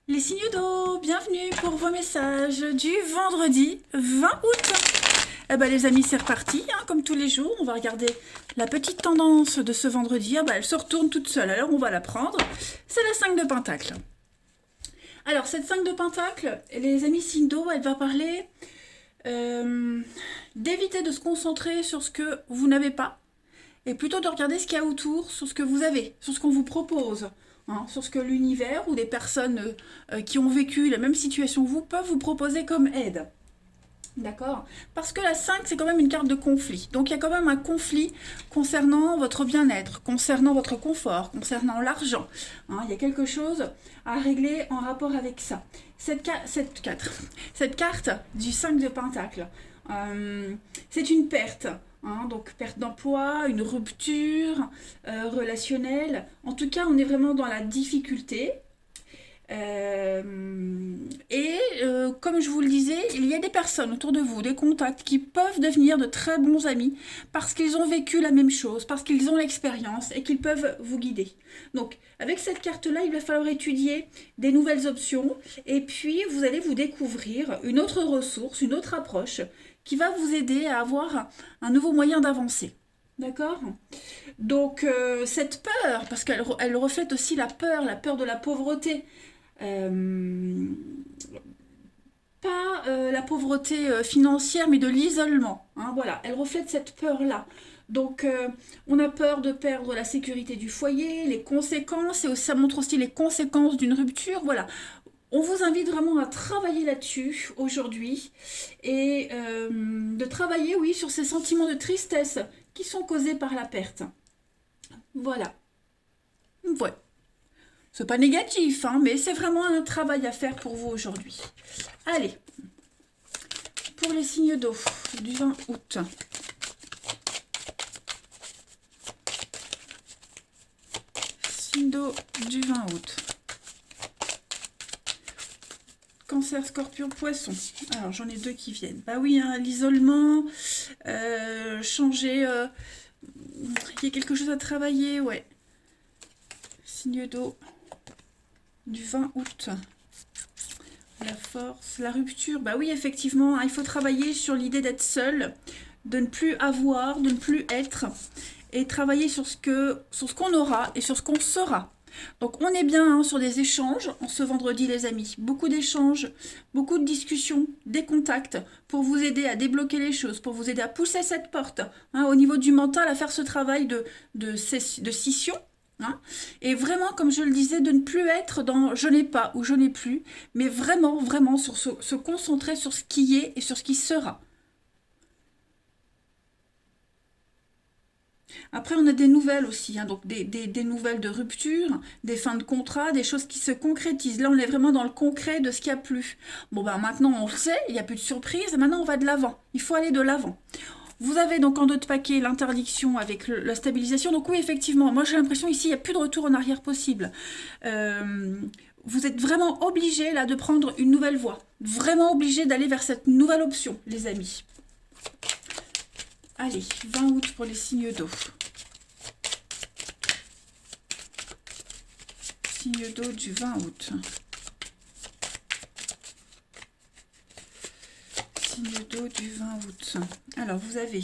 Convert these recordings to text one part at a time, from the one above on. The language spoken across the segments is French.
Les signaux d'eau, bienvenue pour vos messages du vendredi 20 août. Eh ben les amis, c'est reparti, hein, comme tous les jours. On va regarder la petite tendance de ce vendredi. Ah ben, elle se retourne toute seule, alors on va la prendre. C'est la 5 de Pentacle. Alors, cette 5 de Pentacle, les amis signes d'eau, elle va parler d'éviter de se concentrer sur ce que vous n'avez pas, et plutôt de regarder ce qu'il y a autour, sur ce que vous avez, sur ce qu'on vous propose, hein, sur ce que l'univers ou des personnes qui ont vécu la même situation que vous peuvent vous proposer comme aide. D'accord. Parce que la 5, c'est quand même une carte de conflit. Donc il y a quand même un conflit concernant votre bien-être, concernant votre confort, concernant l'argent. Hein, il y a quelque chose à régler en rapport avec ça. Cette carte du 5 de Pentacle, c'est une perte. Hein, donc perte d'emploi, une rupture relationnelle. En tout cas, on est vraiment dans la difficulté. Comme je vous le disais, il y a des personnes autour de vous, des contacts qui peuvent devenir de très bons amis parce qu'ils ont vécu la même chose, parce qu'ils ont l'expérience et qu'ils peuvent vous guider. Donc, avec cette carte-là, il va falloir étudier des nouvelles options et puis vous allez vous découvrir une autre ressource, une autre approche qui va vous aider à avoir un nouveau moyen d'avancer. D'accord. Donc, cette peur, parce qu'elle reflète aussi la peur de la pauvreté. Euh, Pas la pauvreté financière, mais de l'isolement. Hein, voilà, elle reflète cette peur-là. Donc, on a peur de perdre la sécurité du foyer, les conséquences, et ça montre aussi les conséquences d'une rupture. Voilà, on vous invite vraiment à travailler là-dessus aujourd'hui et de travailler, oui, sur ces sentiments de tristesse qui sont causés par la perte. Voilà. Ouais. C'est pas négatif, hein, mais c'est vraiment un travail à faire pour vous aujourd'hui. Allez, pour les signes d'eau du 20 août. Signe d'eau du 20 août. Cancer, Scorpion, Poisson. Alors, j'en ai deux qui viennent. Bah oui, hein, l'isolement, changer... il y a quelque chose à travailler, ouais. Signe d'eau du 20 août. La force, la rupture. Bah oui, effectivement, hein, il faut travailler sur l'idée d'être seul, de ne plus avoir, de ne plus être, et travailler sur ce qu'on aura et sur ce qu'on sera. Donc on est bien hein, sur des échanges en ce vendredi les amis. Beaucoup d'échanges, beaucoup de discussions, des contacts pour vous aider à débloquer les choses, pour vous aider à pousser cette porte. Hein, au niveau du mental, à faire ce travail de scission. Hein, et vraiment, comme je le disais, de ne plus être dans je n'ai pas ou je n'ai plus, mais vraiment, vraiment sur se concentrer sur ce qui est et sur ce qui sera. Après, on a des nouvelles aussi, hein, donc des nouvelles de rupture, des fins de contrat, des choses qui se concrétisent. Là, on est vraiment dans le concret de ce qu'il n'y a plus. Bon, ben maintenant, on le sait, il n'y a plus de surprise, maintenant, on va de l'avant. Il faut aller de l'avant. Vous avez donc en d'autres paquets l'interdiction avec la stabilisation. Donc oui, effectivement, moi j'ai l'impression ici, il n'y a plus de retour en arrière possible. Vous êtes vraiment obligé là de prendre une nouvelle voie. Vraiment obligé d'aller vers cette nouvelle option, les amis. Allez, 20 août pour les signes d'eau. Signe d'eau du 20 août. Signe d'eau du 20 août. Alors, vous avez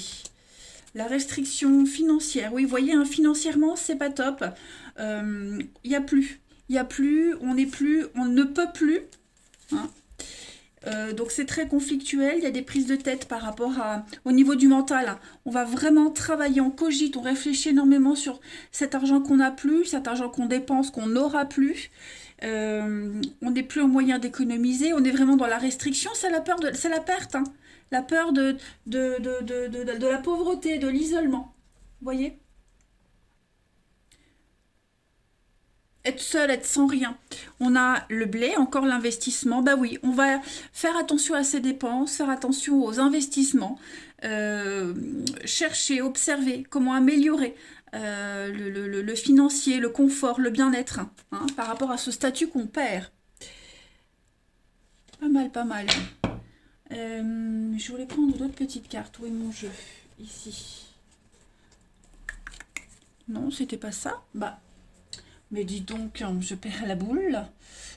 la restriction financière. Oui, vous voyez, hein, financièrement, c'est pas top. Il n'y a plus. Il n'y a plus, on n'est plus, on ne peut plus. Hein. Donc c'est très conflictuel, il y a des prises de tête par rapport au niveau du mental. On va vraiment travailler, on cogite, on réfléchit énormément sur cet argent qu'on n'a plus, cet argent qu'on dépense, qu'on n'aura plus. On n'est plus au moyen d'économiser, on est vraiment dans la restriction, c'est la peur c'est la perte, hein. La peur de la pauvreté, de l'isolement. Vous voyez? Être seul, être sans rien. On a le blé, encore l'investissement. Bah oui, on va faire attention à ses dépenses, faire attention aux investissements, euh, chercher, observer comment améliorer le financier, le confort, le bien-être hein, par rapport à ce statut qu'on perd. Pas mal, pas mal. Je voulais prendre d'autres petites cartes. Où est mon jeu? Ici. Non, c'était pas ça. Bah, Mais dis donc, je perds la boule.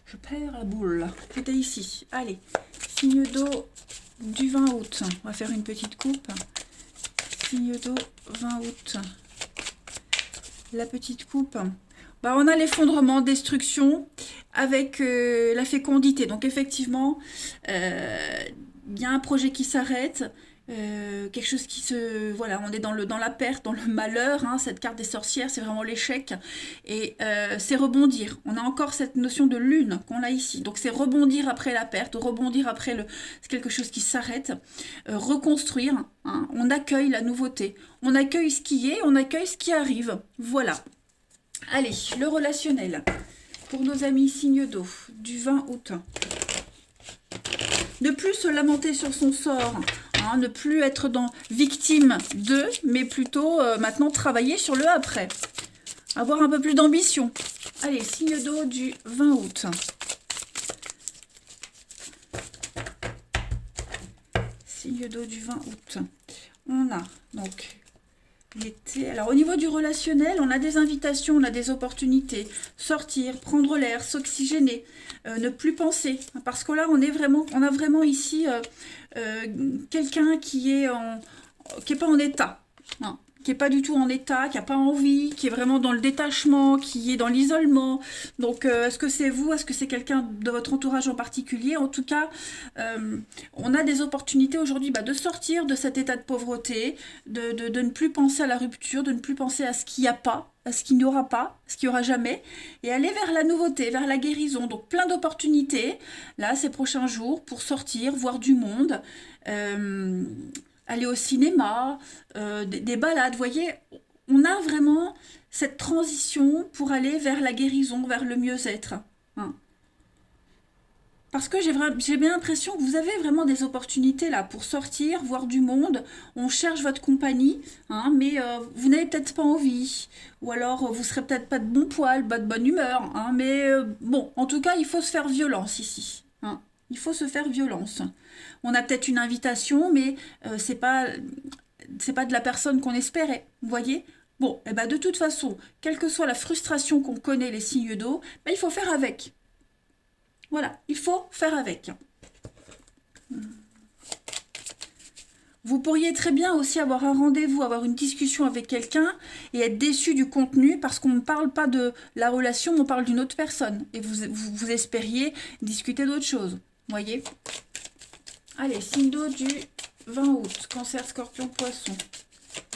Je perds la boule. C'était ici. Allez, signe d'eau du 20 août. On va faire une petite coupe. Signe d'eau 20 août. La petite coupe. Bah, on a l'effondrement, destruction avec la fécondité. Donc effectivement, il y a un projet qui s'arrête. Quelque chose qui se... Voilà, on est dans la perte, dans le malheur. Hein, cette carte des sorcières, c'est vraiment l'échec. Et c'est rebondir. On a encore cette notion de lune qu'on a ici. Donc c'est rebondir après la perte, rebondir après c'est quelque chose qui s'arrête. Reconstruire. Hein, on accueille la nouveauté. On accueille ce qui est, on accueille ce qui arrive. Voilà. Allez, le relationnel. Pour nos amis signes d'eau, du 20 août. Ne plus se lamenter sur son sort. Hein, ne plus être victime de, mais plutôt maintenant travailler sur le après. Avoir un peu plus d'ambition. Allez, signe d'eau du 20 août. Signe d'eau du 20 août. On a donc l'été. Alors au niveau du relationnel, on a des invitations, on a des opportunités. Sortir, prendre l'air, s'oxygéner, ne plus penser. Parce que là, on a vraiment ici quelqu'un qui est pas en état. Non, qui n'est pas du tout en état, qui n'a pas envie, qui est vraiment dans le détachement, qui est dans l'isolement. Donc, est-ce que c'est vous? Est-ce que c'est quelqu'un de votre entourage en particulier? En tout cas, on a des opportunités aujourd'hui de sortir de cet état de pauvreté, de ne plus penser à la rupture, de ne plus penser à ce qu'il n'y a pas, à ce qu'il n'y aura pas, ce qu'il n'y aura jamais, et aller vers la nouveauté, vers la guérison. Donc, plein d'opportunités, là, ces prochains jours, pour sortir, voir du monde, aller au cinéma, des balades, vous voyez, on a vraiment cette transition pour aller vers la guérison, vers le mieux-être. Hein. Parce que j'ai bien l'impression que vous avez vraiment des opportunités là pour sortir, voir du monde. On cherche votre compagnie, hein, mais vous n'avez peut-être pas envie. Ou alors vous serez peut-être pas de bon poil, pas de bonne humeur. Hein, mais bon, en tout cas, il faut se faire violence ici. Hein. Il faut se faire violence. On a peut-être une invitation, mais c'est pas de la personne qu'on espérait. Vous voyez? Bon, et ben de toute façon, quelle que soit la frustration qu'on connaît les signes d'eau, ben il faut faire avec. Voilà, il faut faire avec. Vous pourriez très bien aussi avoir un rendez-vous, avoir une discussion avec quelqu'un et être déçu du contenu parce qu'on ne parle pas de la relation, on parle d'une autre personne. Et vous espériez discuter d'autre chose. Vous voyez? Allez, signe d'eau du 20 août. Cancer, scorpion, poisson.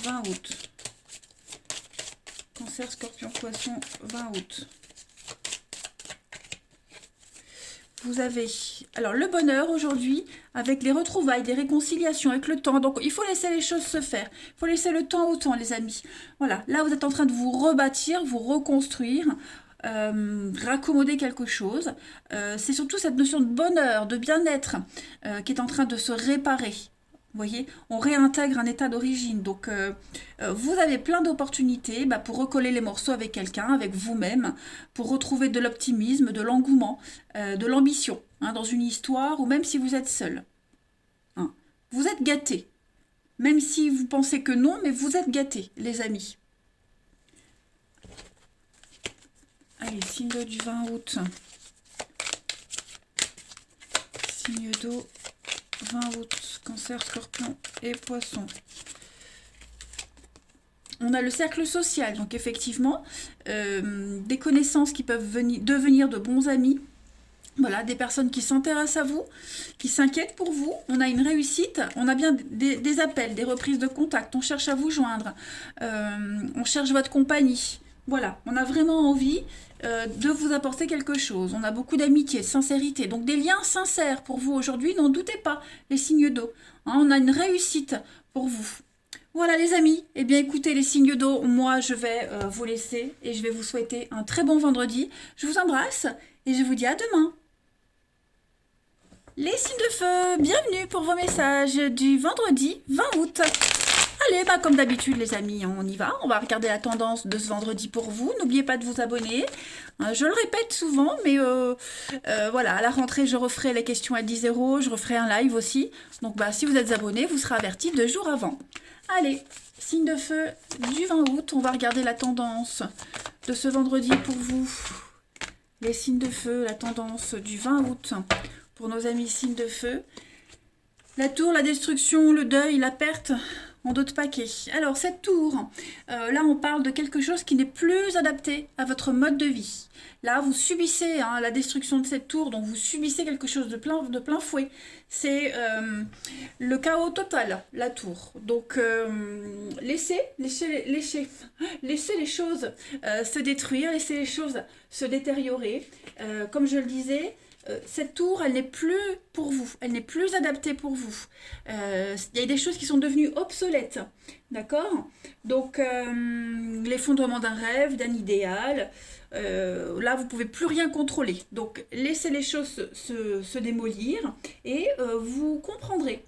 20 août. Cancer, scorpion, poisson, 20 août. Vous avez alors le bonheur aujourd'hui avec les retrouvailles, des réconciliations avec le temps. Donc il faut laisser les choses se faire. Il faut laisser le temps au temps, les amis. Voilà, là vous êtes en train de vous rebâtir, vous reconstruire, raccommoder quelque chose. C'est surtout cette notion de bonheur, de bien-être qui est en train de se réparer. Vous voyez, on réintègre un état d'origine. Donc, vous avez plein d'opportunités pour recoller les morceaux avec quelqu'un, avec vous-même, pour retrouver de l'optimisme, de l'engouement, de l'ambition dans une histoire, ou même si vous êtes seul. Hein. Vous êtes gâtés. Même si vous pensez que non, mais vous êtes gâtés, les amis. Allez, signe d'eau du 20 août. Signe d'eau 20 août, cancer, scorpion et poisson. On a le cercle social, donc effectivement, des connaissances qui peuvent devenir de bons amis. Voilà, des personnes qui s'intéressent à vous, qui s'inquiètent pour vous. On a une réussite, on a bien des appels, des reprises de contact. On cherche à vous joindre, on cherche votre compagnie. Voilà, on a vraiment envie de vous apporter quelque chose. On a beaucoup d'amitié, de sincérité. Donc des liens sincères pour vous aujourd'hui, n'en doutez pas, les signes d'eau. Hein, on a une réussite pour vous. Voilà les amis, eh bien écoutez les signes d'eau, moi je vais vous laisser et je vais vous souhaiter un très bon vendredi. Je vous embrasse et je vous dis à demain. Les signes de feu, bienvenue pour vos messages du vendredi 20 août. Allez, comme d'habitude les amis, on y va. On va regarder la tendance de ce vendredi pour vous. N'oubliez pas de vous abonner. Je le répète souvent, mais voilà, à la rentrée, je referai les questions à 10 €. Je referai un live aussi. Donc si vous êtes abonné, vous serez averti 2 jours avant. Allez, signe de feu du 20 août. On va regarder la tendance de ce vendredi pour vous. Les signes de feu, la tendance du 20 août pour nos amis signes de feu. La tour, la destruction, le deuil, la perte en d'autres paquets. Alors cette tour, là on parle de quelque chose qui n'est plus adapté à votre mode de vie. Là vous subissez la destruction de cette tour, donc vous subissez quelque chose de plein fouet. C'est le chaos total, la tour. Donc laissez les choses se détruire, laissez les choses se détériorer. Comme je le disais, cette tour, elle n'est plus pour vous, elle n'est plus adaptée pour vous. Il y a des choses qui sont devenues obsolètes, d'accord? Donc, l'effondrement d'un rêve, d'un idéal, là, vous ne pouvez plus rien contrôler. Donc, laissez les choses se démolir et vous comprendrez.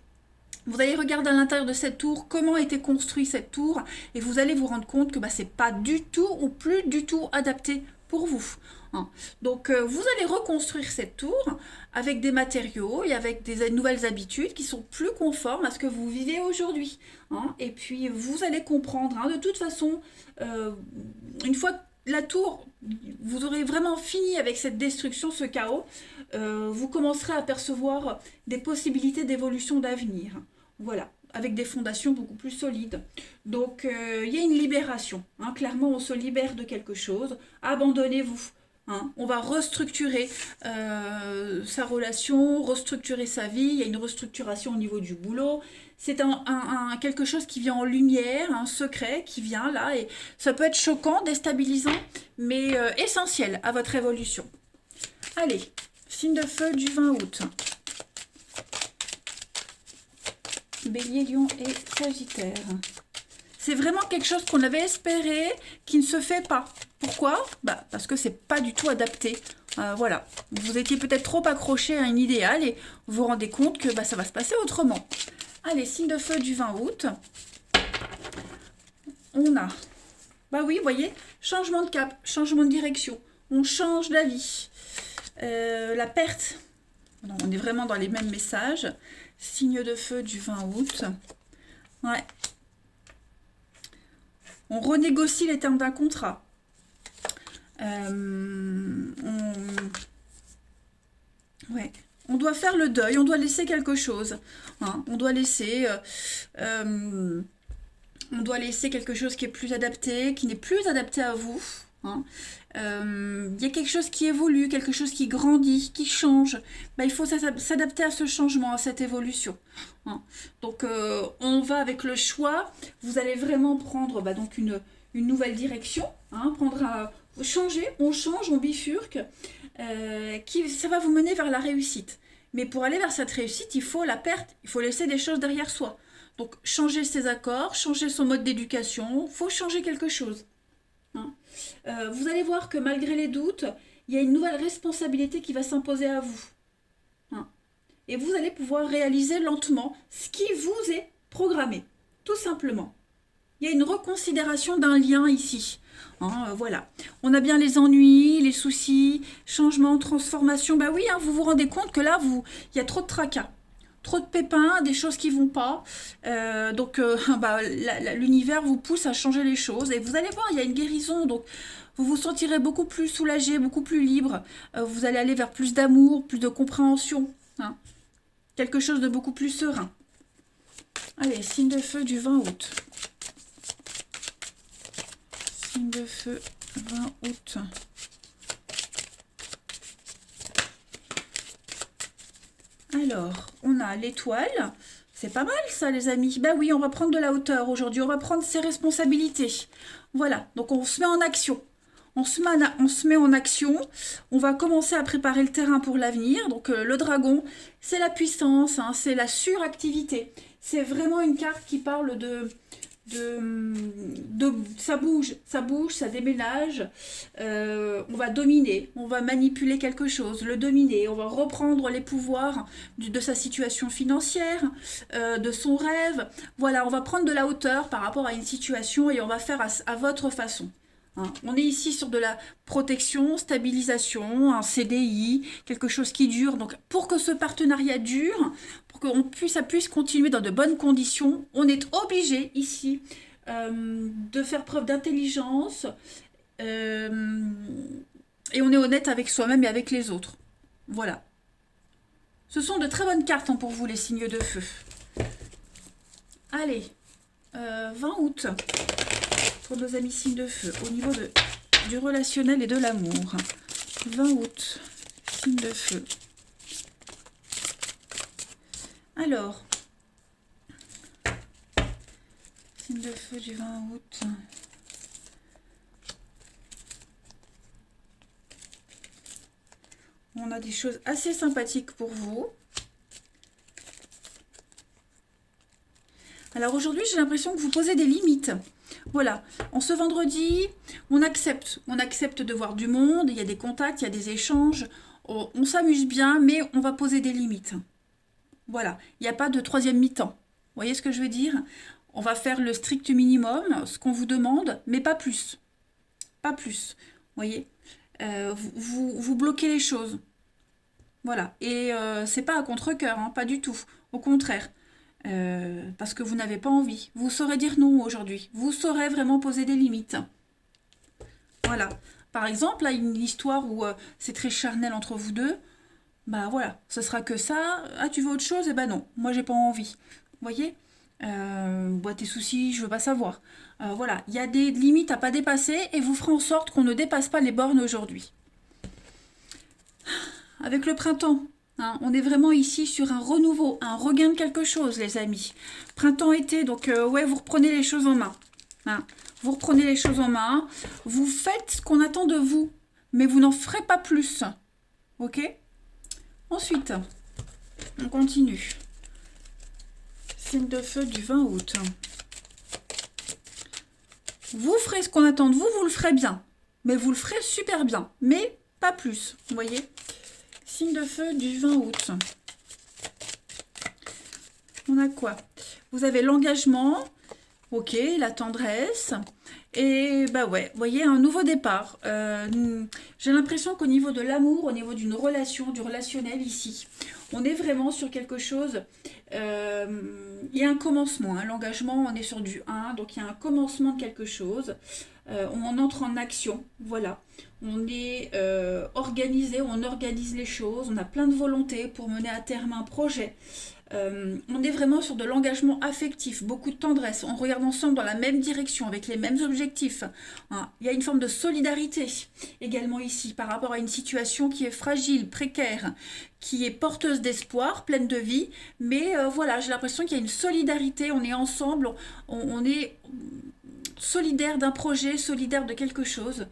Vous allez regarder à l'intérieur de cette tour, comment a été construite cette tour, et vous allez vous rendre compte que ce n'est pas du tout ou plus du tout adapté pour vous. Donc vous allez reconstruire cette tour avec des matériaux et avec des nouvelles habitudes qui sont plus conformes à ce que vous vivez aujourd'hui. Et puis vous allez comprendre, de toute façon, une fois la tour, vous aurez vraiment fini avec cette destruction, ce chaos, vous commencerez à percevoir des possibilités d'évolution d'avenir. Voilà, avec des fondations beaucoup plus solides. Donc il y a une libération. Clairement, on se libère de quelque chose. Abandonnez-vous. On va restructurer sa relation, restructurer sa vie. Il y a une restructuration au niveau du boulot. C'est quelque chose qui vient en lumière, un secret qui vient là. Et ça peut être choquant, déstabilisant, mais essentiel à votre évolution. Allez, signe de feu du 20 août. Bélier, Lion et Sagittaire. C'est vraiment quelque chose qu'on avait espéré qui ne se fait pas. Pourquoi? Parce que c'est pas du tout adapté. Voilà. Vous étiez peut-être trop accroché à un idéal et vous vous rendez compte que ça va se passer autrement. Allez, signe de feu du 20 août. On a, oui, vous voyez, changement de cap, changement de direction. On change d'avis. La perte. Non, on est vraiment dans les mêmes messages. Signe de feu du 20 août. Ouais. On renégocie les termes d'un contrat. On doit faire le deuil, on doit laisser quelque chose. On doit laisser quelque chose qui est plus adapté, qui n'est plus adapté à vous. Il y a quelque chose qui évolue, quelque chose qui grandit, qui change. Il faut s'adapter à ce changement, à cette évolution. Donc on va avec le choix. Vous allez vraiment prendre donc une nouvelle direction, changer, on change, on bifurque, ça va vous mener vers la réussite. Mais pour aller vers cette réussite, il faut la perte, il faut laisser des choses derrière soi. Donc changer ses accords, changer son mode d'éducation, il faut changer quelque chose. Vous allez voir que malgré les doutes, il y a une nouvelle responsabilité qui va s'imposer à vous. Et vous allez pouvoir réaliser lentement ce qui vous est programmé, tout simplement. Il y a une reconsidération d'un lien ici. Voilà. On a bien les ennuis, les soucis, changements, transformations. Oui, vous vous rendez compte que là, il y a trop de tracas. Trop de pépins, des choses qui vont pas. Donc, l'univers vous pousse à changer les choses. Et vous allez voir, il y a une guérison. Donc, vous vous sentirez beaucoup plus soulagé, beaucoup plus libre. Vous allez aller vers plus d'amour, plus de compréhension. Quelque chose de beaucoup plus serein. Allez, signe de feu du 20 août. Signe de feu 20 août. Alors, on a l'étoile. C'est pas mal ça, les amis. Oui, on va prendre de la hauteur aujourd'hui. On va prendre ses responsabilités. Voilà, donc on se met en action. On se met en action. On va commencer à préparer le terrain pour l'avenir. Donc le dragon, c'est la puissance, c'est la suractivité. C'est vraiment une carte qui parle de ça bouge, ça déménage, on va dominer, on va manipuler quelque chose, le dominer, on va reprendre les pouvoirs de sa situation financière, de son rêve. Voilà, on va prendre de la hauteur par rapport à une situation et on va faire à votre façon. On est ici sur de la protection, stabilisation, un CDI, quelque chose qui dure. Donc pour que ce partenariat dure, pour que ça puisse continuer dans de bonnes conditions, on est obligé ici de faire preuve d'intelligence, Et on est honnête avec soi-même et avec les autres. Voilà. Ce sont de très bonnes cartes hein, pour vous, les signes de feu. Allez, 20 août, pour nos amis signes de feu, au niveau du relationnel et de l'amour. 20 août, signe de feu. Alors, signe de feu du 20 août. On a des choses assez sympathiques pour vous. Alors aujourd'hui, j'ai l'impression que vous posez des limites. Voilà, en ce vendredi, on accepte de voir du monde, il y a des contacts, il y a des échanges, on s'amuse bien, mais on va poser des limites. Voilà, il n'y a pas de troisième mi-temps. Vous voyez ce que je veux dire? On va faire le strict minimum, ce qu'on vous demande, mais pas plus. Pas plus, vous voyez? Vous bloquez les choses. Voilà, et c'est pas à contre-cœur, hein, pas du tout. Au contraire. Parce que vous n'avez pas envie. Vous saurez dire non aujourd'hui. Vous saurez vraiment poser des limites. Voilà. Par exemple, là, une histoire où c'est très charnel entre vous deux, bah voilà, ce sera que ça. Ah, tu veux autre chose? Eh ben non, moi j'ai pas envie. Vous voyez? Bah, tes soucis, je veux pas savoir. Voilà, il y a des limites à pas dépasser et vous ferez en sorte qu'on ne dépasse pas les bornes aujourd'hui. Avec le printemps, hein, on est vraiment ici sur un renouveau, un regain de quelque chose, les amis. Printemps-été, donc ouais, vous reprenez les choses en main. Hein. Vous reprenez les choses en main. Vous faites ce qu'on attend de vous, mais vous n'en ferez pas plus. Ok? Ensuite, on continue. Signe de feu du 20 août. Vous ferez ce qu'on attend de vous, vous le ferez bien. Mais vous le ferez super bien, mais pas plus. Vous voyez? Signe de feu du 20 août. On a quoi? Vous avez l'engagement, ok, la tendresse, et bah ouais, vous voyez, un nouveau départ. J'ai l'impression qu'au niveau de l'amour, au niveau d'une relation, du relationnel ici, on est vraiment sur quelque chose, il y a un commencement, hein, l'engagement, on est sur du 1, donc il y a un commencement de quelque chose. On entre en action, voilà. On est organisé, on organise les choses, on a plein de volonté pour mener à terme un projet. On est vraiment sur de l'engagement affectif, beaucoup de tendresse. On regarde ensemble dans la même direction, avec les mêmes objectifs. Hein. Il y a une forme de solidarité également ici par rapport à une situation qui est fragile, précaire, qui est porteuse d'espoir, pleine de vie. Mais voilà, j'ai l'impression qu'il y a une solidarité, on est ensemble, on est solidaire d'un projet, solidaire de quelque chose.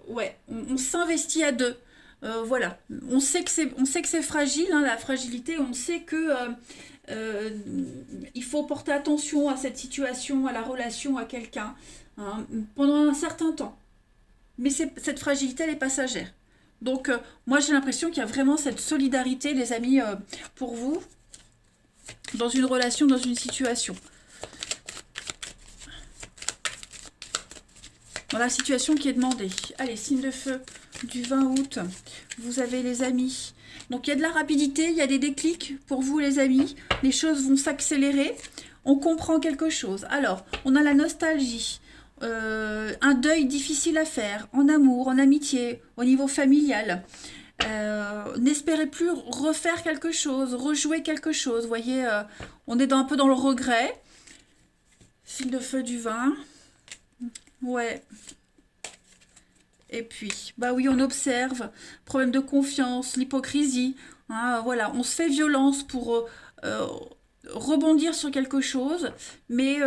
Ouais, on s'investit à deux. Voilà, on sait que c'est fragile, hein, la fragilité. On sait que il faut porter attention à cette situation, à la relation, à quelqu'un, hein, pendant un certain temps. Mais cette fragilité, elle est passagère. Donc, moi, j'ai l'impression qu'il y a vraiment cette solidarité, les amis, pour vous, dans une relation, dans une situation. Dans la situation qui est demandée. Allez, signe de feu du 20 août. Vous avez les amis. Donc, il y a de la rapidité, il y a des déclics pour vous, les amis. Les choses vont s'accélérer. On comprend quelque chose. Alors, on a la nostalgie. Un deuil difficile à faire. En amour, en amitié, au niveau familial. N'espérez plus refaire quelque chose, rejouer quelque chose. Vous voyez, on est un peu dans le regret. Signe de feu du 20. Ouais. Et puis, bah oui, on observe, problème de confiance, l'hypocrisie. Hein, voilà, on se fait violence pour rebondir sur quelque chose, mais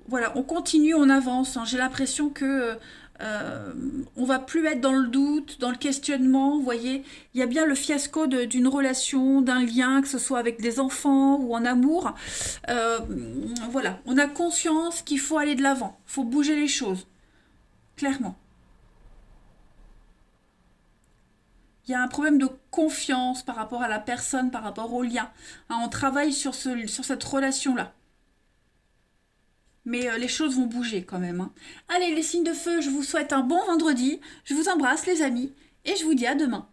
voilà, on continue, on avance. Hein. J'ai l'impression que on va plus être dans le doute, dans le questionnement. Vous voyez, il y a bien le fiasco d'une relation, d'un lien, que ce soit avec des enfants ou en amour. Voilà, on a conscience qu'il faut aller de l'avant, il faut bouger les choses, clairement. Il y a un problème de confiance par rapport à la personne, par rapport au lien. Hein, on travaille sur cette relation-là. Mais les choses vont bouger quand même. Hein. Allez, les signes de feu, je vous souhaite un bon vendredi. Je vous embrasse, les amis. Et je vous dis à demain.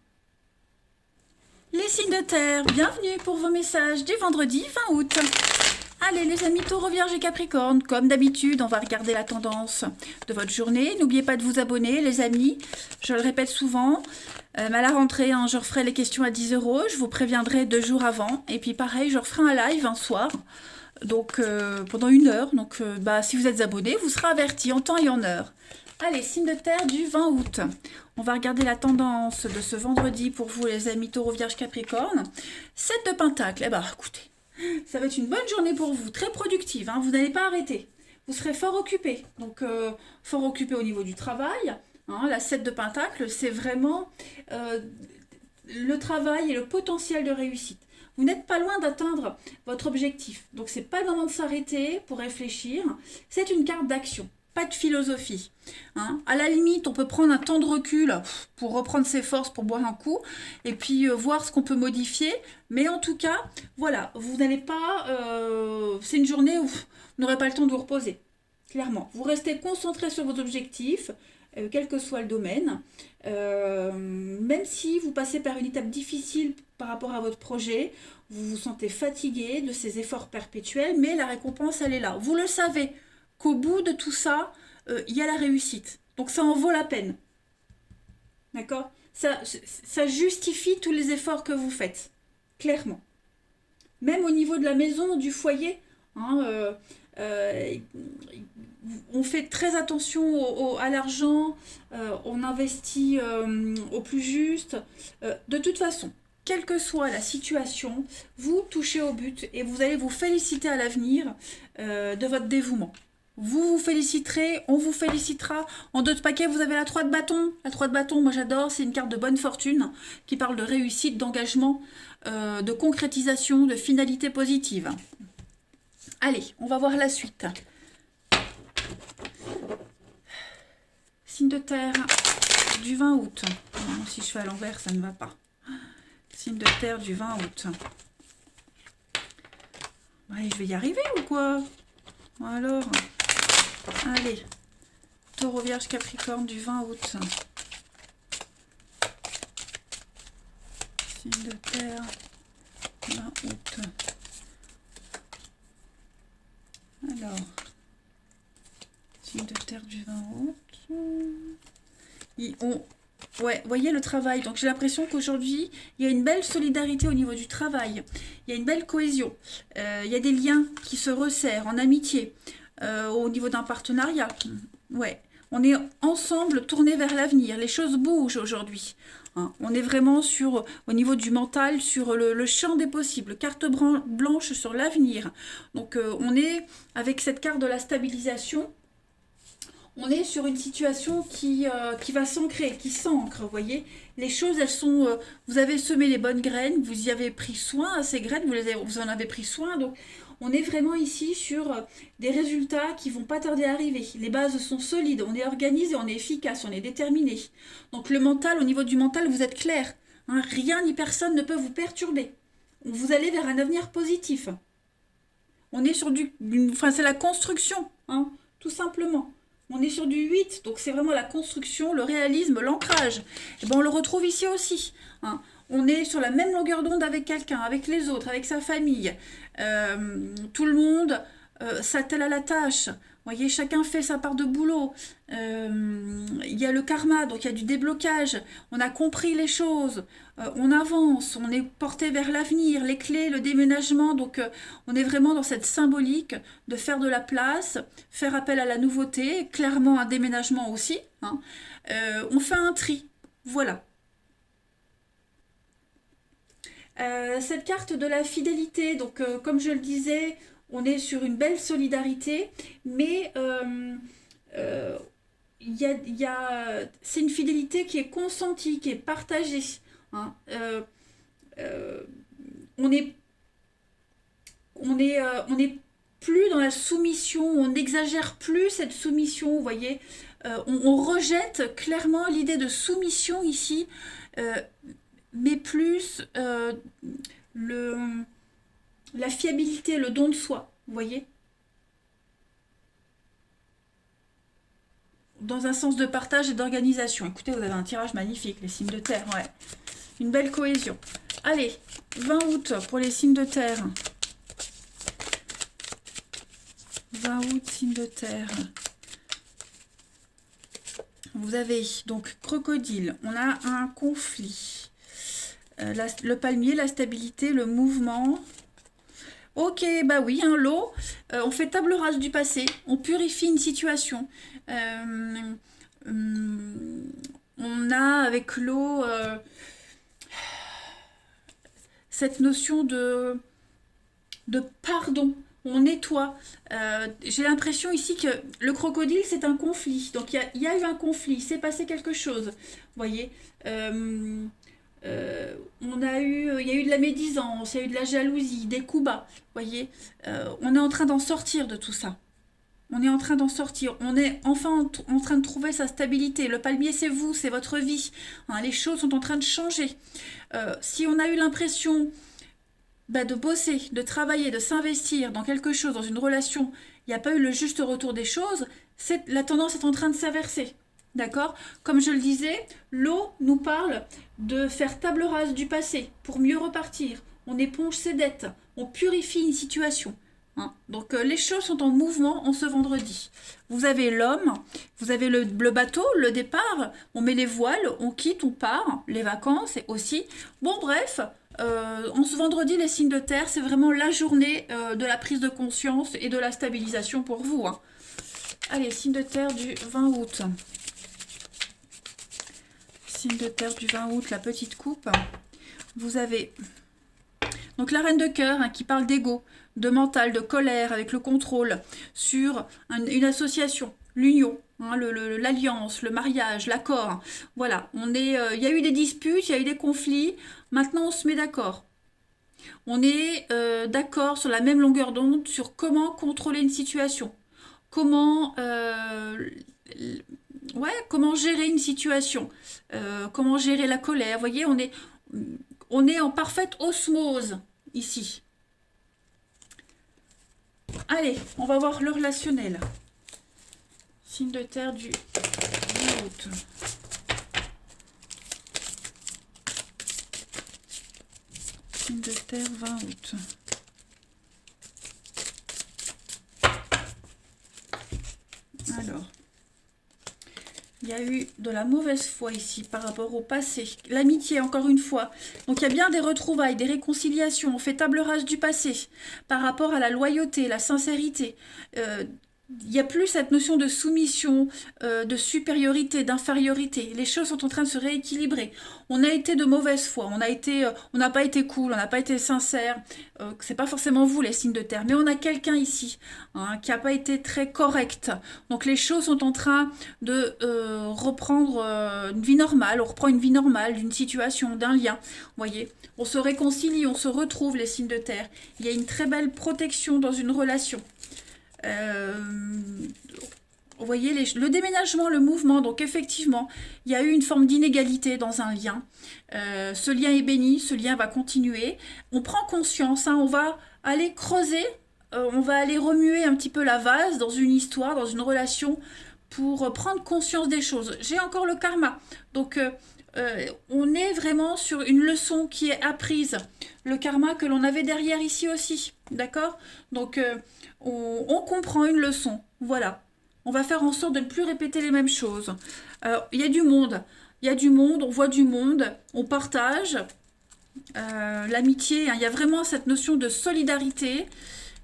Les signes de terre, bienvenue pour vos messages du vendredi 20 août. Allez les amis Taureau, Vierge et Capricorne, comme d'habitude, on va regarder la tendance de votre journée. N'oubliez pas de vous abonner les amis, je le répète souvent. À la rentrée, hein, je referai les questions à 10 €, je vous préviendrai 2 jours avant. Et puis pareil, je referai un live un soir, donc pendant 1 heure. Donc si vous êtes abonné, vous serez averti en temps et en heure. Allez, signe de terre du 20 août. On va regarder la tendance de ce vendredi pour vous les amis Taureau, Vierge, Capricorne. 7 de Pentacle, eh ben écoutez. Ça va être une bonne journée pour vous, très productive, hein, vous n'allez pas arrêter. Vous serez fort occupé, donc fort occupé au niveau du travail. Hein, la 7 de Pentacle, c'est vraiment le travail et le potentiel de réussite. Vous n'êtes pas loin d'atteindre votre objectif, donc c'est pas le moment de s'arrêter pour réfléchir. C'est une carte d'action. Pas de philosophie. Hein. À la limite, on peut prendre un temps de recul pour reprendre ses forces, pour boire un coup, et puis voir ce qu'on peut modifier. Mais en tout cas, voilà, vous n'allez pas... c'est une journée où vous n'aurez pas le temps de vous reposer. Clairement. Vous restez concentré sur vos objectifs, quel que soit le domaine. Même si vous passez par une étape difficile par rapport à votre projet, vous vous sentez fatigué de ces efforts perpétuels, mais la récompense, elle est là. Vous le savez qu'au bout de tout ça, il y a la réussite. Donc ça en vaut la peine. D'accord ? Ça justifie tous les efforts que vous faites. Clairement. Même au niveau de la maison, du foyer, hein, on fait très attention à l'argent, on investit au plus juste. De toute façon, quelle que soit la situation, vous touchez au but et vous allez vous féliciter à l'avenir de votre dévouement. Vous vous féliciterez, on vous félicitera. En 2 de paquet, vous avez la 3 de bâton. La 3 de bâton, moi j'adore, c'est une carte de bonne fortune qui parle de réussite, d'engagement, de concrétisation, de finalité positive. Allez, on va voir la suite. Signe de terre du 20 août. Non, si je fais à l'envers, ça ne va pas. Signe de terre du 20 août. Allez, je vais y arriver ou quoi? Alors, allez, Taureau, Vierge, Capricorne du 20 août. Signe de terre, 20 août. Alors, signe de terre du 20 août. Ouais, voyez le travail. Donc j'ai l'impression qu'aujourd'hui, il y a une belle solidarité au niveau du travail. Il y a une belle cohésion. Il y a des liens qui se resserrent en amitié. Au niveau d'un partenariat. Ouais, on est ensemble tournés vers l'avenir. Les choses bougent aujourd'hui. Hein. On est vraiment au niveau du mental, sur le champ des possibles. Carte blanche sur l'avenir. Donc on est, avec cette carte de la stabilisation, on est sur une situation qui va s'ancrer, qui s'ancre, vous voyez. Les choses, elles sont... vous avez semé les bonnes graines, vous y avez pris soin à ces graines, vous en avez pris soin. Donc, on est vraiment ici sur des résultats qui vont pas tarder à arriver. Les bases sont solides, on est organisé, on est efficace, on est déterminé. Donc, le mental, au niveau du mental, vous êtes clair. Hein, rien ni personne ne peut vous perturber. Vous allez vers un avenir positif. On est sur c'est la construction, hein, tout simplement. On est sur du 8, donc c'est vraiment la construction, le réalisme, l'ancrage. Et ben on le retrouve ici aussi. Hein. On est sur la même longueur d'onde avec quelqu'un, avec les autres, avec sa famille. Tout le monde s'attelle à la tâche. Vous voyez, chacun fait sa part de boulot. Il y a le karma, donc il y a du déblocage. On a compris les choses. On avance, on est porté vers l'avenir, les clés, le déménagement. Donc on est vraiment dans cette symbolique de faire de la place, faire appel à la nouveauté, clairement un déménagement aussi. Hein. On fait un tri. Voilà. Cette carte de la fidélité, donc comme je le disais, on est sur une belle solidarité, mais c'est une fidélité qui est consentie, qui est partagée. Hein. On est plus dans la soumission, on n'exagère plus cette soumission, vous voyez. On rejette clairement l'idée de soumission ici, mais plus la fiabilité, le don de soi, vous voyez. Dans un sens de partage et d'organisation. Écoutez, vous avez un tirage magnifique, les signes de terre, ouais. Une belle cohésion. Allez, 20 août pour les signes de terre. 20 août, signe de terre. Vous avez donc crocodile, on a un conflit. Le palmier, la stabilité, le mouvement. Ok, bah oui, hein, l'eau, on fait table rase du passé, on purifie une situation. On a avec l'eau cette notion de pardon. On nettoie. J'ai l'impression ici que le crocodile, c'est un conflit. Donc, il y a eu un conflit, il s'est passé quelque chose. Vous voyez, il y a eu de la médisance, il y a eu de la jalousie, des coups bas. Vous voyez, on est en train d'en sortir de tout ça. On est en train d'en sortir. On est enfin en train de trouver sa stabilité. Le palmier, c'est vous, c'est votre vie. Hein, les choses sont en train de changer. Si on a eu l'impression de bosser, de travailler, de s'investir dans quelque chose, dans une relation, il n'y a pas eu le juste retour des choses, la tendance est en train de s'inverser. D'accord? Comme je le disais, l'eau nous parle de faire table rase du passé pour mieux repartir. On éponge ses dettes, on purifie une situation. Hein? Donc les choses sont en mouvement en ce vendredi. Vous avez l'homme, vous avez le bateau, le départ, on met les voiles, on quitte, on part, les vacances aussi. Bon bref, en ce vendredi, les signes de terre, c'est vraiment la journée de la prise de conscience et de la stabilisation pour vous. Hein. Allez, signe de terre du 20 août. Signe de terre du 20 août, la petite coupe. Vous avez donc la reine de cœur qui parle d'ego, de mental, de colère avec le contrôle sur une association, l'union, hein, l'alliance, le mariage, l'accord. Voilà, il y a eu des disputes, il y a eu des conflits. Maintenant, on se met d'accord. On est d'accord sur la même longueur d'onde sur comment contrôler une situation. Comment gérer une situation. Comment gérer la colère. Vous voyez, on est en parfaite osmose ici. Allez, on va voir le relationnel. Signe de terre du 10 août. Signe de terre 20 août. Alors, il y a eu de la mauvaise foi ici par rapport au passé. L'amitié, encore une fois. Donc, il y a bien des retrouvailles, des réconciliations. On fait table rase du passé par rapport à la loyauté, la sincérité. Il n'y a plus cette notion de soumission, de supériorité, d'infériorité. Les choses sont en train de se rééquilibrer. On a été de mauvaise foi, on n'a pas été cool, on n'a pas été sincère. C'est pas forcément vous les signes de terre, mais on a quelqu'un ici qui n'a pas été très correct. Donc les choses sont en train de reprendre une vie normale. On reprend une vie normale d'une situation, d'un lien. Vous voyez, on se réconcilie, on se retrouve les signes de terre. Il y a une très belle protection dans une relation. Vous voyez, le déménagement, le mouvement, donc effectivement, il y a eu une forme d'inégalité dans un lien. Ce lien est béni, ce lien va continuer. On prend conscience, on va aller creuser, on va aller remuer un petit peu la vase dans une histoire, dans une relation, pour prendre conscience des choses. J'ai encore le karma, donc on est vraiment sur une leçon qui est apprise. Le karma que l'on avait derrière ici aussi, d'accord? Donc on comprend une leçon, voilà. On va faire en sorte de ne plus répéter les mêmes choses. Il y a du monde, on voit du monde, on partage. L'amitié, il y a vraiment cette notion de solidarité,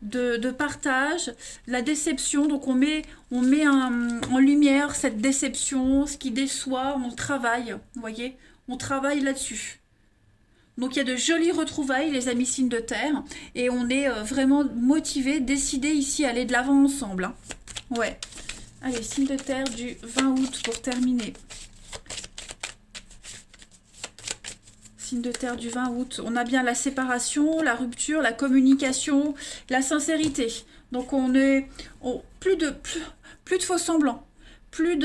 de partage, la déception. Donc on met en lumière cette déception, ce qui déçoit, on travaille, vous voyez, on travaille là-dessus. Donc il y a de jolies retrouvailles, les amis signes de terre, et on est vraiment motivés, décidés ici à aller de l'avant ensemble. Hein. Ouais. Allez, signe de terre du 20 août pour terminer. Signe de terre du 20 août. On a bien la séparation, la rupture, la communication, la sincérité. Donc on est plus de faux semblants, plus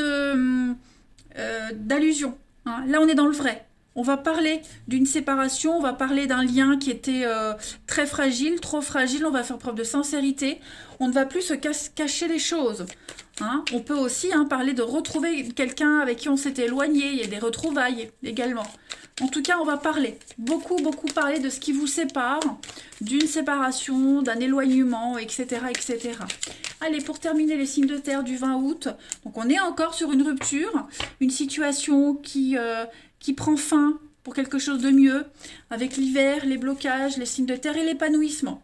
d'allusions. Hein. Là on est dans le vrai. On va parler d'une séparation, on va parler d'un lien qui était très fragile, trop fragile. On va faire preuve de sincérité. On ne va plus se cacher les choses. Hein. On peut aussi parler de retrouver quelqu'un avec qui on s'était éloigné. Il y a des retrouvailles également. En tout cas, on va parler, beaucoup, beaucoup parler de ce qui vous sépare, d'une séparation, d'un éloignement, etc., etc. Allez, pour terminer les signes de terre du 20 août, donc on est encore sur une rupture, une situation qui prend fin pour quelque chose de mieux, avec l'hiver, les blocages, les signes de terre et l'épanouissement.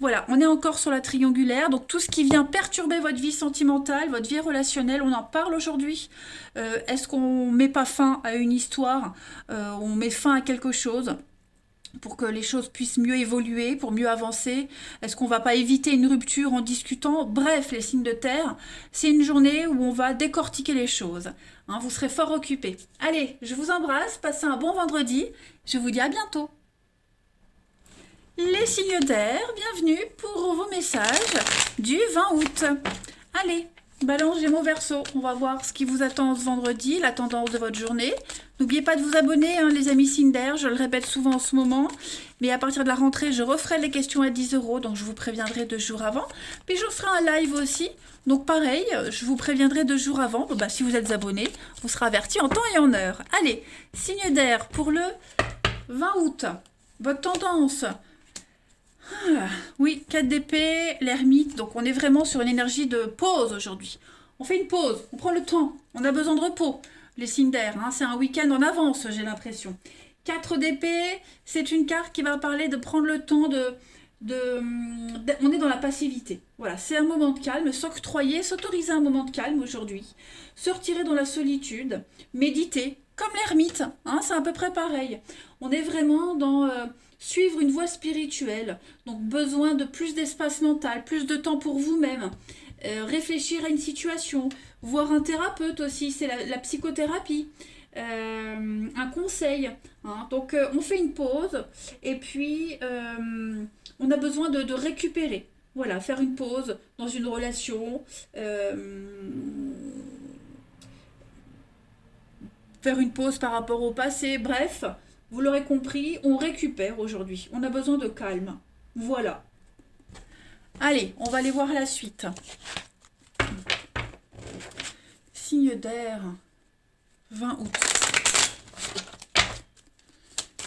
Voilà, on est encore sur la triangulaire, donc tout ce qui vient perturber votre vie sentimentale, votre vie relationnelle, on en parle aujourd'hui. Est-ce qu'on met pas fin à une histoire, on met fin à quelque chose pour que les choses puissent mieux évoluer, pour mieux avancer? Est-ce qu'on va pas éviter une rupture en discutant? Bref, les signes de terre, c'est une journée où on va décortiquer les choses. Hein, vous serez fort occupés. Allez, je vous embrasse, passez un bon vendredi, je vous dis à bientôt. Les signes d'air, bienvenue pour vos messages du 20 août. Allez, Balance, Gémeaux, Verseau, on va voir ce qui vous attend ce vendredi, la tendance de votre journée. N'oubliez pas de vous abonner, hein, les amis signes d'air, je le répète souvent en ce moment. Mais à partir de la rentrée, je referai les questions à 10 €, donc je vous préviendrai 2 jours avant. Puis je ferai un live aussi, donc pareil, je vous préviendrai 2 jours avant. Bon, bah, si vous êtes abonné, vous serez averti en temps et en heure. Allez, signe d'air pour le 20 août, votre tendance. Oui, 4 d'épée, l'ermite, donc on est vraiment sur une énergie de pause aujourd'hui. On fait une pause, on prend le temps, on a besoin de repos. Les signes d'air, hein, c'est un week-end en avance, j'ai l'impression. 4 d'épée, c'est une carte qui va parler de prendre le temps on est dans la passivité. Voilà, c'est un moment de calme, s'octroyer, s'autoriser un moment de calme aujourd'hui. Se retirer dans la solitude, méditer, comme l'ermite, hein, c'est à peu près pareil. On est vraiment dans suivre une voie spirituelle, donc besoin de plus d'espace mental, plus de temps pour vous-même, réfléchir à une situation, voir un thérapeute aussi, c'est la psychothérapie, un conseil. Hein. Donc on fait une pause et puis on a besoin de récupérer. Voilà, faire une pause dans une relation, faire une pause par rapport au passé, bref, vous l'aurez compris, on récupère aujourd'hui. On a besoin de calme. Voilà. Allez, on va aller voir la suite. Signe d'air, 20 août.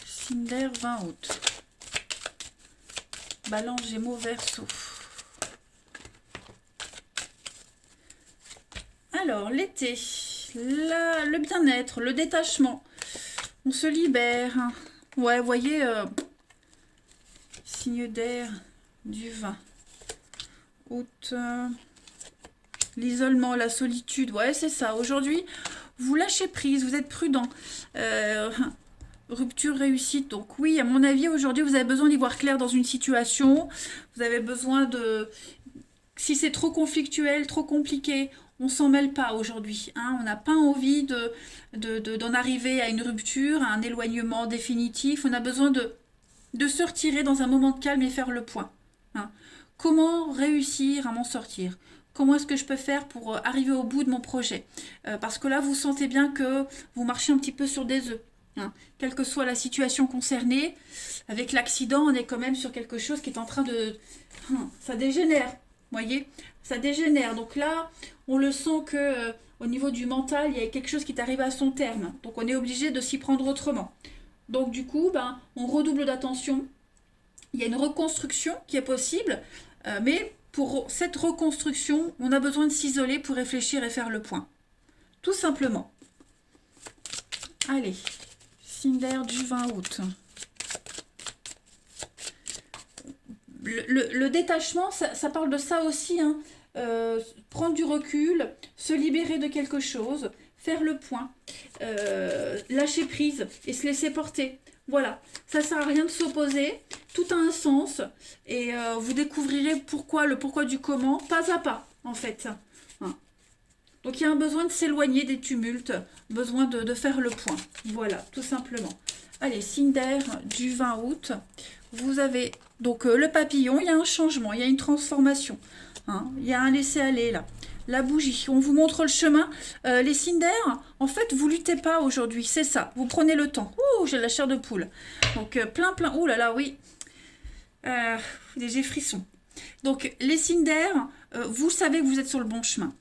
Signe d'air, 20 août. Balance, Gémeaux, Verseau. Alors, l'été, le bien-être, le détachement. On se libère. Ouais, vous voyez, signe d'air du 20 août. L'isolement, la solitude. Ouais, c'est ça. Aujourd'hui, vous lâchez prise, vous êtes prudent. Rupture, réussite. Donc oui, à mon avis, aujourd'hui, vous avez besoin d'y voir clair dans une situation. Vous avez besoin de... Si c'est trop conflictuel, trop compliqué, on s'en mêle pas aujourd'hui. Hein. On n'a pas envie d'en arriver à une rupture, à un éloignement définitif. On a besoin de se retirer dans un moment de calme et faire le point. Hein. Comment réussir à m'en sortir? Comment est-ce que je peux faire pour arriver au bout de mon projet? Parce que là, vous sentez bien que vous marchez un petit peu sur des œufs. Hein. Quelle que soit la situation concernée, avec l'accident, on est quand même sur quelque chose qui est en train de... Ça dégénère, voyez? Ça dégénère. Donc là, on le sent que au niveau du mental, il y a quelque chose qui est arrivé à son terme. Donc on est obligé de s'y prendre autrement. Donc du coup, on redouble d'attention. Il y a une reconstruction qui est possible, mais pour cette reconstruction, on a besoin de s'isoler pour réfléchir et faire le point. Tout simplement. Allez, signe d'air du 20 août. Le détachement, ça parle de ça aussi. Hein. Prendre du recul, se libérer de quelque chose, faire le point, lâcher prise et se laisser porter. Voilà, ça sert à rien de s'opposer, tout a un sens et vous découvrirez le pourquoi du comment, pas à pas en fait. Hein. Donc il y a un besoin de s'éloigner des tumultes, besoin de faire le point. Voilà, tout simplement. Allez, signe d'air du 20 août, vous avez donc le papillon, il y a un changement, il y a une transformation. Hein. Il y a un laisser-aller là. La bougie, on vous montre le chemin. Les signes d'air, en fait, vous luttez pas aujourd'hui, c'est ça. Vous prenez le temps. Ouh, j'ai la chair de poule. Donc, plein. Ouh là là, oui. J'ai frisson. Donc, les signes d'air, vous savez que vous êtes sur le bon chemin.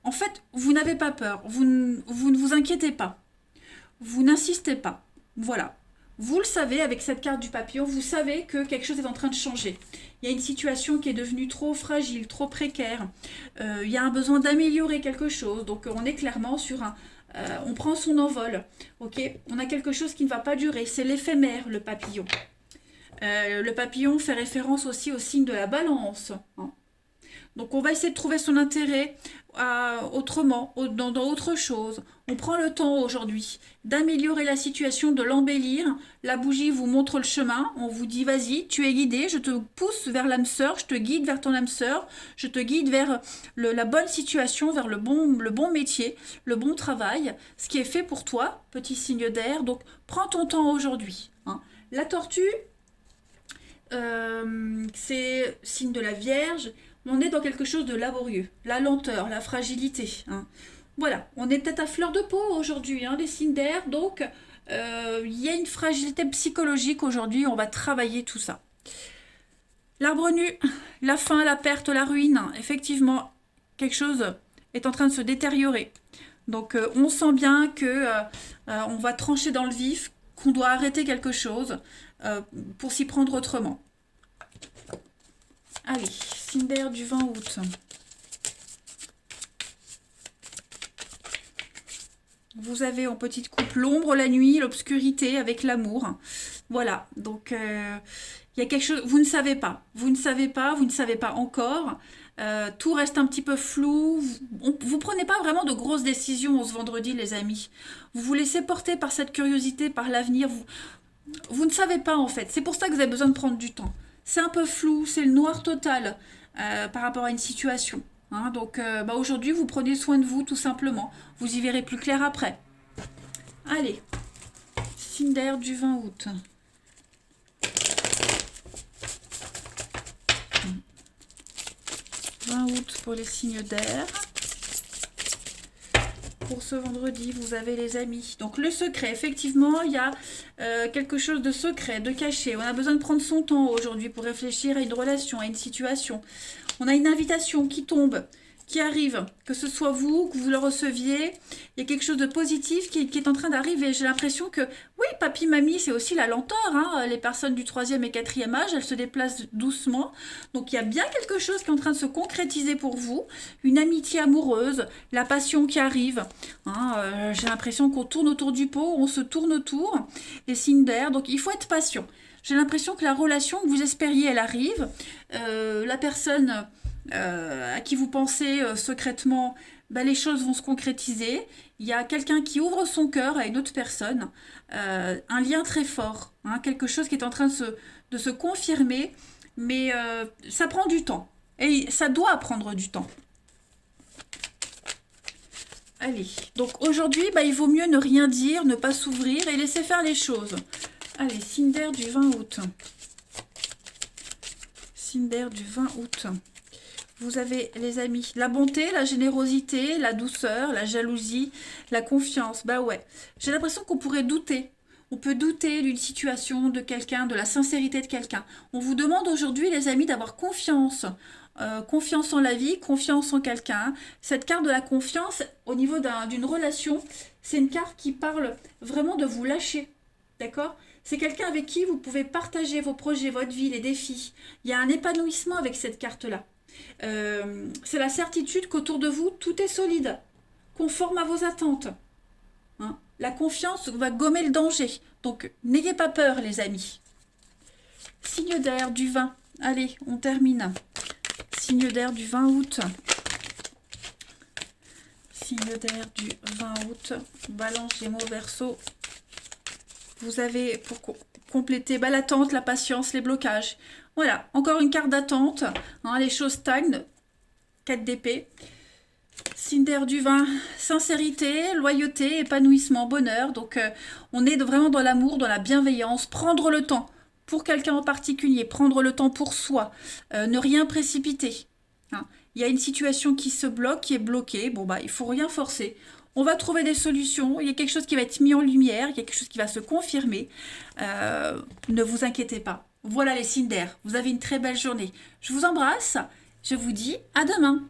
En fait, vous n'avez pas peur. Vous ne vous inquiétez pas. Vous n'insistez pas. Voilà. Vous le savez, avec cette carte du papillon, vous savez que quelque chose est en train de changer. Il y a une situation qui est devenue trop fragile, trop précaire. Il y a un besoin d'améliorer quelque chose. Donc on est clairement sur un... on prend son envol. Ok, on a quelque chose qui ne va pas durer. C'est l'éphémère, le papillon. Le papillon fait référence aussi au signe de la balance. Hein. Donc on va essayer de trouver son intérêt autrement, dans autre chose. On prend le temps aujourd'hui d'améliorer la situation, de l'embellir. La bougie vous montre le chemin. On vous dit vas-y, tu es guidé, je te pousse vers l'âme sœur, je te guide vers ton âme sœur, je te guide vers la bonne situation, vers le bon métier, le bon travail, ce qui est fait pour toi, petit signe d'air. Donc prends ton temps aujourd'hui. Hein. La tortue, c'est signe de la Vierge. On est dans quelque chose de laborieux, la lenteur, la fragilité. Hein. Voilà, on est peut-être à fleur de peau aujourd'hui, hein, les signes d'air, donc il y a une fragilité psychologique aujourd'hui, on va travailler tout ça. L'arbre nu, la faim, la perte, la ruine, effectivement, quelque chose est en train de se détériorer. Donc on sent bien que on va trancher dans le vif, qu'on doit arrêter quelque chose pour s'y prendre autrement. Allez, signe d'air du 20 août. Vous avez en petite coupe l'ombre, la nuit, l'obscurité avec l'amour. Voilà, donc il y a quelque chose, vous ne savez pas, vous ne savez pas encore. Tout reste un petit peu flou. Vous prenez pas vraiment de grosses décisions ce vendredi, les amis. Vous vous laissez porter par cette curiosité, par l'avenir. Vous ne savez pas en fait. C'est pour ça que vous avez besoin de prendre du temps. C'est un peu flou, c'est le noir total par rapport à une situation. Hein, donc aujourd'hui, vous prenez soin de vous tout simplement. Vous y verrez plus clair après. Allez, signe d'air du 20 août. « 20 août pour les signes d'air. Pour ce vendredi, vous avez les amis. Donc le secret, effectivement, il y a quelque chose de secret, de caché. On a besoin de prendre son temps aujourd'hui pour réfléchir à une relation, à une situation. On a une invitation qui tombe, qui arrive, que ce soit vous, que vous le receviez. Il y a quelque chose de positif qui est en train d'arriver. J'ai l'impression que, oui, papy, mamie, c'est aussi la lenteur. Hein. Les personnes du 3e et 4e âge, elles se déplacent doucement. Donc, il y a bien quelque chose qui est en train de se concrétiser pour vous. Une amitié amoureuse, la passion qui arrive. Hein, j'ai l'impression qu'on tourne autour du pot, on se tourne autour. Les signes d'air, donc il faut être patient. J'ai l'impression que la relation que vous espériez, elle arrive. La personne... à qui vous pensez secrètement, les choses vont se concrétiser. Il y a quelqu'un qui ouvre son cœur à une autre personne, un lien très fort, hein, quelque chose qui est en train de se confirmer, mais ça prend du temps, et ça doit prendre du temps. Allez, donc aujourd'hui, il vaut mieux ne rien dire, ne pas s'ouvrir et laisser faire les choses. Allez, signe d'air du 20 août. Signe d'air du 20 août. Vous avez, les amis, la bonté, la générosité, la douceur, la jalousie, la confiance. Bah ouais, j'ai l'impression qu'on pourrait douter. On peut douter d'une situation, de quelqu'un, de la sincérité de quelqu'un. On vous demande aujourd'hui, les amis, d'avoir confiance. Confiance en la vie, confiance en quelqu'un. Cette carte de la confiance, au niveau d'une relation, c'est une carte qui parle vraiment de vous lâcher. D'accord ? C'est quelqu'un avec qui vous pouvez partager vos projets, votre vie, les défis. Il y a un épanouissement avec cette carte-là. C'est la certitude qu'autour de vous, tout est solide, conforme à vos attentes. Hein, la confiance va gommer le danger. Donc, n'ayez pas peur, les amis. Signe d'air du 20. Allez, on termine. Signe d'air du 20 août. Signe d'air du 20 août. Balance, Gémeaux, Verseau. Vous avez, pour compléter, l'attente, la patience, les blocages. Voilà, encore une carte d'attente. Hein, les choses stagnent. 4 d'épée. Signe d'air du 20, sincérité, loyauté, épanouissement, bonheur. Donc, on est vraiment dans l'amour, dans la bienveillance. Prendre le temps pour quelqu'un en particulier. Prendre le temps pour soi. Ne rien précipiter. Hein. Il y a une situation qui se bloque, qui est bloquée. Bon, il ne faut rien forcer. On va trouver des solutions. Il y a quelque chose qui va être mis en lumière. Il y a quelque chose qui va se confirmer. Ne vous inquiétez pas. Voilà les signes d'air. Vous avez une très belle journée. Je vous embrasse. Je vous dis à demain.